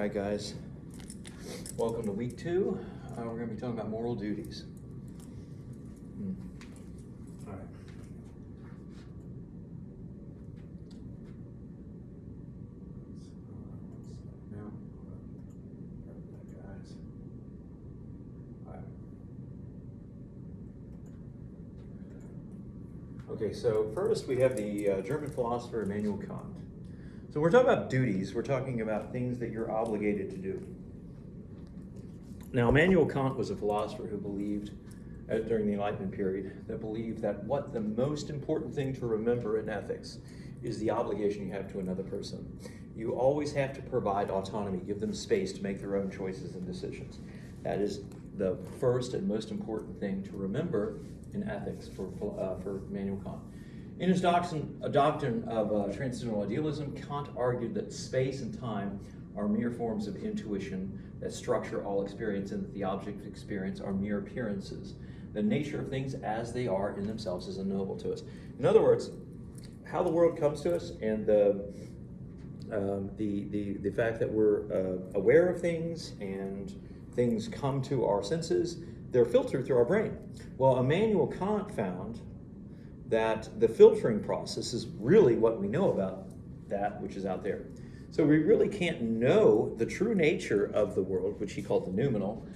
All right, guys. Welcome to week 2. We're going to be talking about moral duties. All right. Now, guys. All right. Okay, so first we have the German philosopher Immanuel Kant. So we're talking about duties. We're talking about things that you're obligated to do. Now, Immanuel Kant was a philosopher who believed, during the Enlightenment period, that believed that what the most important thing to remember in ethics is the obligation you have to another person. You always have to provide autonomy, give them space to make their own choices and decisions. That is the first and most important thing to remember in ethics for Immanuel Kant. In his doctrine of transcendental idealism, Kant argued that space and time are mere forms of intuition that structure all experience, and that the objects of experience are mere appearances. The nature of things as they are in themselves is unknowable to us. In other words, how the world comes to us and the fact that we're aware of things and things come to our senses, they're filtered through our brain. Well, Immanuel Kant found that the filtering process is really what we know about that which is out there. So we really can't know the true nature of the world, which he called the noumenal,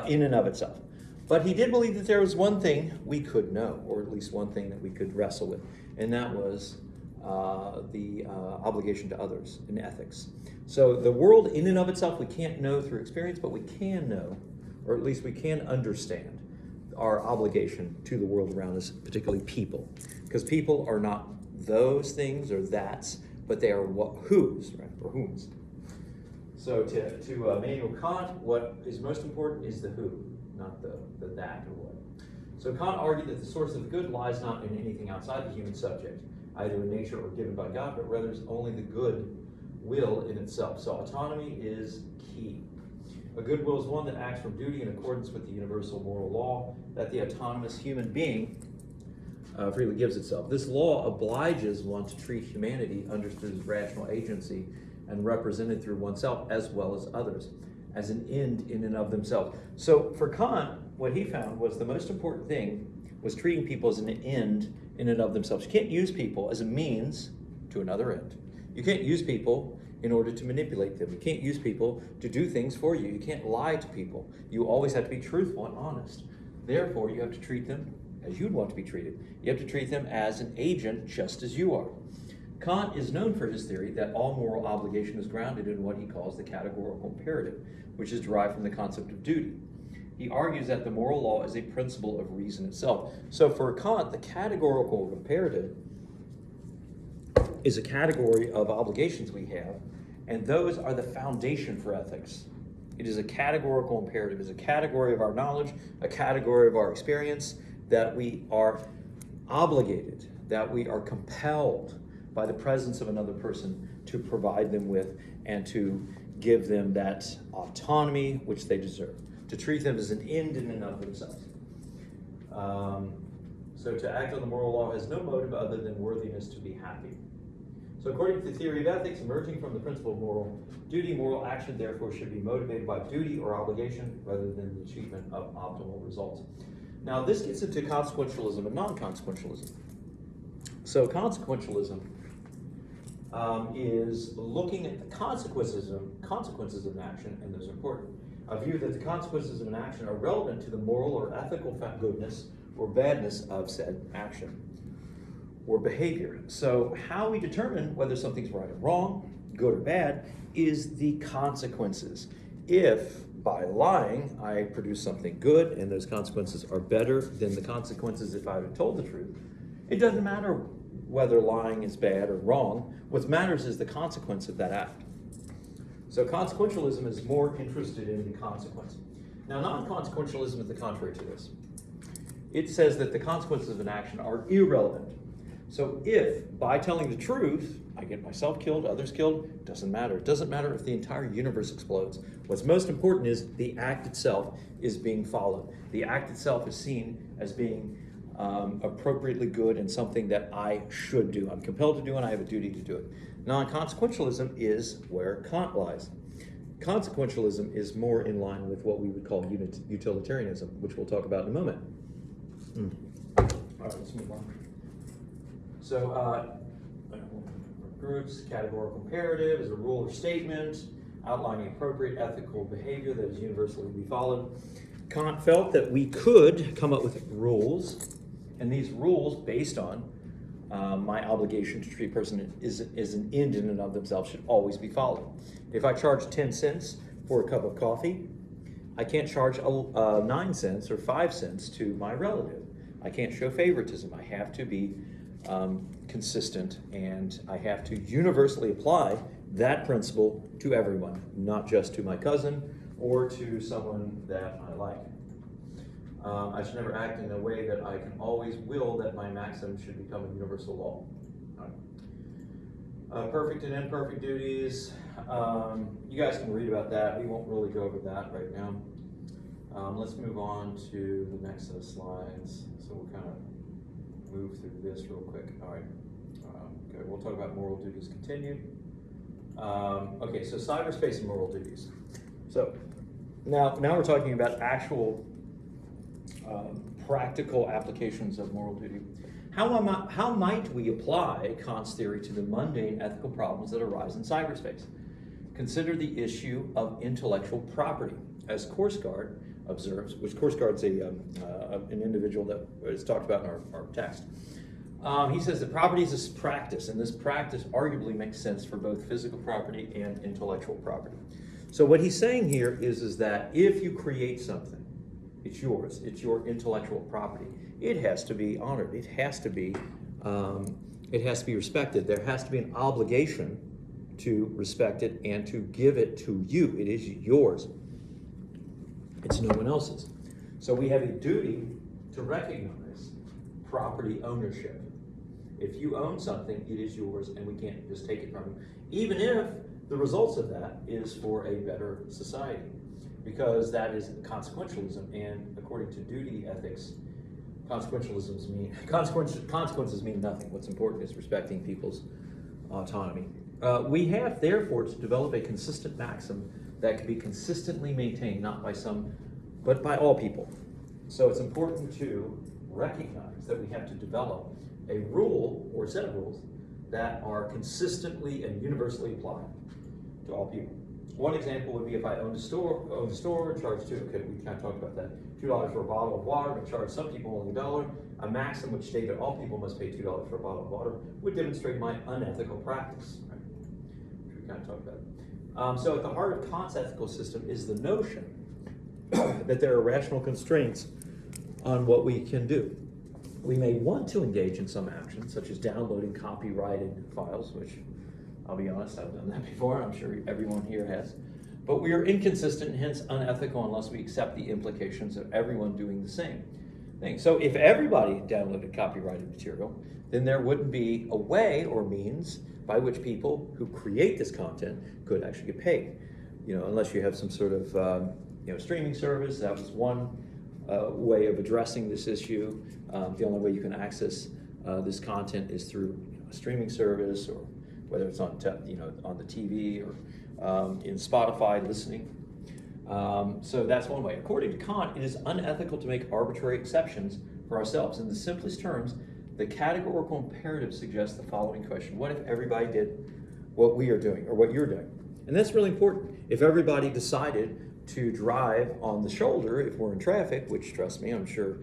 in and of itself. But he did believe that there was one thing we could know, or at least one thing that we could wrestle with, and that was the obligation to others in ethics. So the world in and of itself we can't know through experience, but we can know, or at least we can understand, our obligation to the world around us, particularly people. Because people are not those things or that's, but they are whose, right, or whom's. So to Immanuel Kant, what is most important is the who, not the that or what. So Kant argued that the source of the good lies not in anything outside the human subject, either in nature or given by God, but rather is only the good will in itself. So autonomy is key. A good will is one that acts from duty in accordance with the universal moral law that the autonomous human being freely gives itself. This law obliges one to treat humanity, understood as rational agency and represented through oneself as well as others, as an end in and of themselves. So for Kant, what he found was the most important thing was treating people as an end in and of themselves. You can't use people as a means to another end. You can't use people in order to manipulate them. You can't use people to do things for you. You can't lie to people. You always have to be truthful and honest. Therefore, you have to treat them as you'd want to be treated. You have to treat them as an agent just as you are. Kant is known for his theory that all moral obligation is grounded in what he calls the categorical imperative, which is derived from the concept of duty. He argues that the moral law is a principle of reason itself. So for Kant, the categorical imperative is a category of obligations we have, and those are the foundation for ethics. It is a categorical imperative. It is a category of our knowledge, a category of our experience that we are obligated, that we are compelled by the presence of another person to provide them with and to give them that autonomy which they deserve, to treat them as an end in and of themselves. So to act on the moral law has no motive other than worthiness to be happy. So according to the theory of ethics, emerging from the principle of moral duty, moral action therefore should be motivated by duty or obligation rather than the achievement of optimal results. Now this gets into consequentialism and non-consequentialism. So consequentialism is looking at the consequences of an action, and those are important. A view that the consequences of an action are relevant to the moral or ethical goodness or badness of said action or behavior. So how we determine whether something's right or wrong, good or bad, is the consequences. If by lying I produce something good and those consequences are better than the consequences if I had told the truth, it doesn't matter whether lying is bad or wrong. What matters is the consequence of that act. So consequentialism is more interested in the consequence. Now non-consequentialism is the contrary to this. It says that the consequences of an action are irrelevant. So if, by telling the truth, I get myself killed, others killed, it doesn't matter. It doesn't matter if the entire universe explodes. What's most important is the act itself is being followed. The act itself is seen as being appropriately good and something that I should do. I'm compelled to do and I have a duty to do it. Non-consequentialism is where Kant lies. Consequentialism is more in line with what we would call utilitarianism, which we'll talk about in a moment. All right, let's move on. So, groups, categorical imperative is a rule or statement outlining appropriate ethical behavior that is universally to be followed. Kant felt that we could come up with rules, and these rules, based on my obligation to treat a person is an end in and of themselves, should always be followed. If I charge 10 cents for a cup of coffee, I can't charge 9 cents or 5 cents to my relative. I can't show favoritism. I have to be consistent, and I have to universally apply that principle to everyone, not just to my cousin or to someone that I like. I should never act in a way that I can always will that my maxim should become a universal law. Perfect and imperfect duties. You guys can read about that. We won't really go over that right now. Let's move on to the next set of slides. So we'll kind of move through this real quick. All right. Okay, we'll talk about moral duties continued. Okay, so cyberspace and moral duties. So now we're talking about actual practical applications of moral duty. How might we apply Kant's theory to the mundane ethical problems that arise in cyberspace? Consider the issue of intellectual property. As Korsgaard observes, which Korsgaard's an individual that is talked about in our text, he says that property is a practice, and this practice arguably makes sense for both physical property and intellectual property. So what he's saying here is that if you create something, it's yours, it's your intellectual property. It has to be honored. It has to be respected. There has to be an obligation to respect it and to give it to you. It is yours. It's no one else's. So we have a duty to recognize property ownership. If you own something, it is yours, and we can't just take it from you, even if the results of that is for a better society, because that is consequentialism. And according to duty ethics, consequences mean nothing. What's important is respecting people's autonomy. We have, therefore, to develop a consistent maxim that can be consistently maintained, not by some, but by all people. So it's important to recognize that we have to develop a rule or a set of rules that are consistently and universally applied to all people. One example would be if I owned a store, charge we kind of talked about that, $2 for a bottle of water, but charge some people only $1. A maxim which stated that all people must pay $2 for a bottle of water would demonstrate my unethical practice, right? Which we kind of talked about. So at the heart of Kant's ethical system is the notion that there are rational constraints on what we can do. We may want to engage in some actions, such as downloading copyrighted files, which I'll be honest, I've done that before. I'm sure everyone here has. But we are inconsistent and hence unethical unless we accept the implications of everyone doing the same thing. So if everybody downloaded copyrighted material, then there wouldn't be a way or means by which people who create this content could actually get paid. Unless you have some sort of streaming service. That was one way of addressing this issue. The only way you can access this content is through a streaming service, or whether it's on on the TV or in Spotify listening. So that's one way. According to Kant, it is unethical to make arbitrary exceptions for ourselves. In the simplest terms, the categorical imperative suggests the following question: what if everybody did what we are doing or what you're doing? And that's really important. If everybody decided to drive on the shoulder if we're in traffic, which, trust me, I'm sure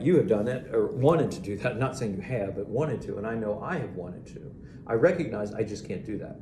you have done that or wanted to do that. I'm not saying you have, but wanted to, and I know I have wanted to. I recognize I just can't do that.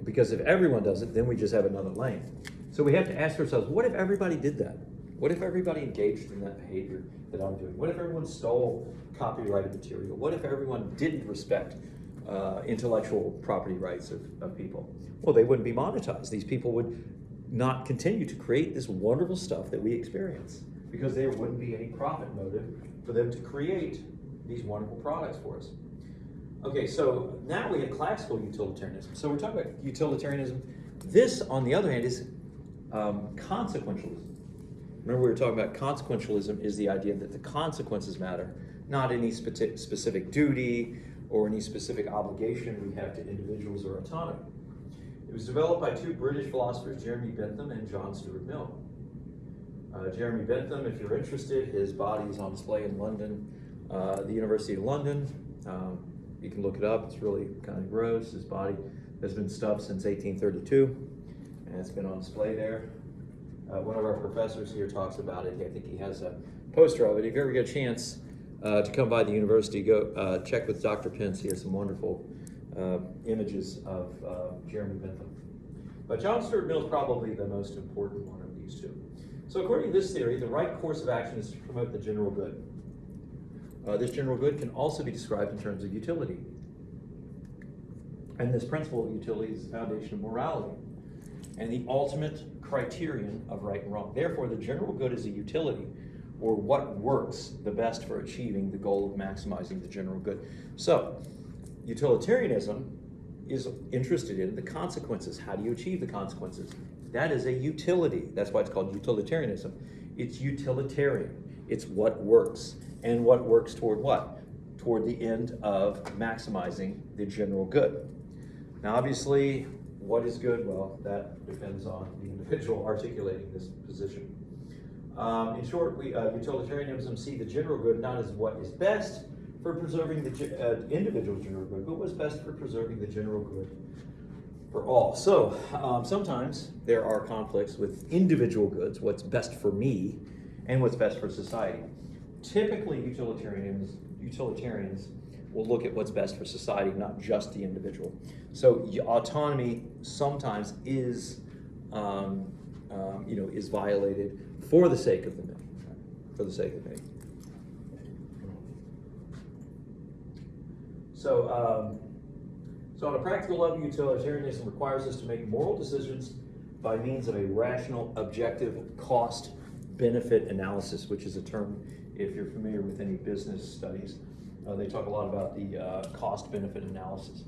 Because if everyone does it, then we just have another lane. So we have to ask ourselves, what if everybody did that? What if everybody engaged in that behavior that I'm doing? What if everyone stole copyrighted material? What if everyone didn't respect intellectual property rights of people? Well, they wouldn't be monetized. These people would not continue to create this wonderful stuff that we experience, because there wouldn't be any profit motive for them to create these wonderful products for us. Okay, so now we have classical utilitarianism. So we're talking about utilitarianism. This, on the other hand, is consequentialism. Remember, we were talking about consequentialism is the idea that the consequences matter, not any specific duty or any specific obligation we have to individuals or autonomy. It was developed by two British philosophers, Jeremy Bentham and John Stuart Mill. Jeremy Bentham, if you're interested, his body is on display in London, the University of London. You can look it up. It's really kind of gross. His body has been stuffed since 1832, and it's been on display there. One of our professors here talks about it. I think he has a poster of it. If you ever get a chance to come by the university, go check with Dr. Pence. He has some wonderful images of Jeremy Bentham. But John Stuart Mill is probably the most important one of these two. So according to this theory, the right course of action is to promote the general good. This general good can also be described in terms of utility. And this principle of utility is the foundation of morality and the ultimate criterion of right and wrong. Therefore, the general good is a utility, or what works the best for achieving the goal of maximizing the general good. So, utilitarianism is interested in the consequences. How do you achieve the consequences? That is a utility. That's why it's called utilitarianism. It's utilitarian. It's what works. And what works toward what? Toward the end of maximizing the general good. Now, obviously, what is good? Well, that depends on the individual articulating this position. In short, utilitarianism see the general good not as what is best for preserving the individual general good, but what's best for preserving the general good for all. So sometimes there are conflicts with individual goods, what's best for me, and what's best for society. Typically, utilitarians will look at what's best for society, not just the individual. So autonomy sometimes is, is violated for the sake of the many. For the sake of the many. So on a practical level, utilitarianism requires us to make moral decisions by means of a rational, objective cost-benefit analysis, which is a term, if you're familiar with any business studies, they talk a lot about the cost-benefit analysis.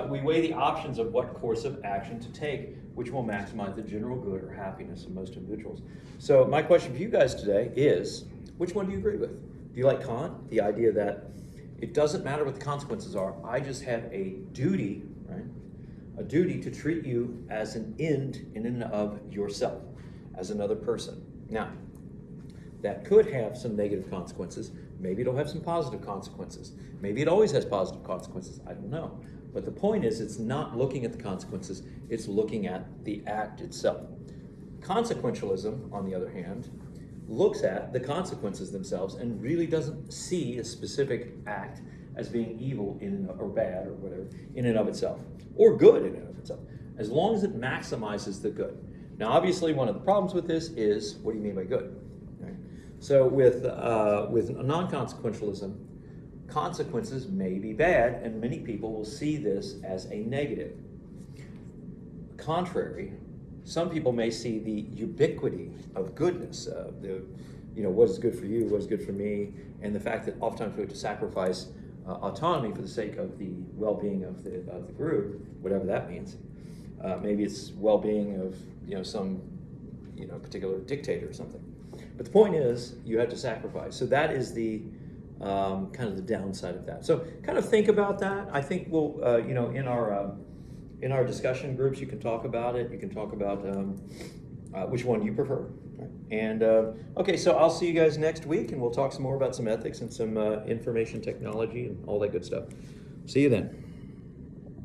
We weigh the options of what course of action to take, which will maximize the general good or happiness of most individuals. So my question for you guys today is, which one do you agree with? Do you like Kant, the idea that it doesn't matter what the consequences are, I just have a duty, right? A duty to treat you as an end in and of yourself, as another person. Now, that could have some negative consequences. Maybe it'll have some positive consequences. Maybe it always has positive consequences. I don't know. But the point is, it's not looking at the consequences, it's looking at the act itself. Consequentialism, on the other hand, looks at the consequences themselves and really doesn't see a specific act as being evil or bad or whatever in and of itself, or good in and of itself, as long as it maximizes the good. Now, obviously, one of the problems with this is, what do you mean by good? Right? So with non-consequentialism, consequences may be bad, and many people will see this as a negative. Contrary, some people may see the ubiquity of goodness, what is good for you, what is good for me, and the fact that oftentimes we have to sacrifice autonomy for the sake of the well-being of the group, whatever that means. Maybe it's well-being of some particular dictator or something. But the point is, you have to sacrifice. So that is the kind of the downside of that. So kind of think about that. I think we'll, in our discussion groups, you can talk about it. You can talk about which one you prefer. And okay, so I'll see you guys next week, and we'll talk some more about some ethics and some information technology and all that good stuff. See you then.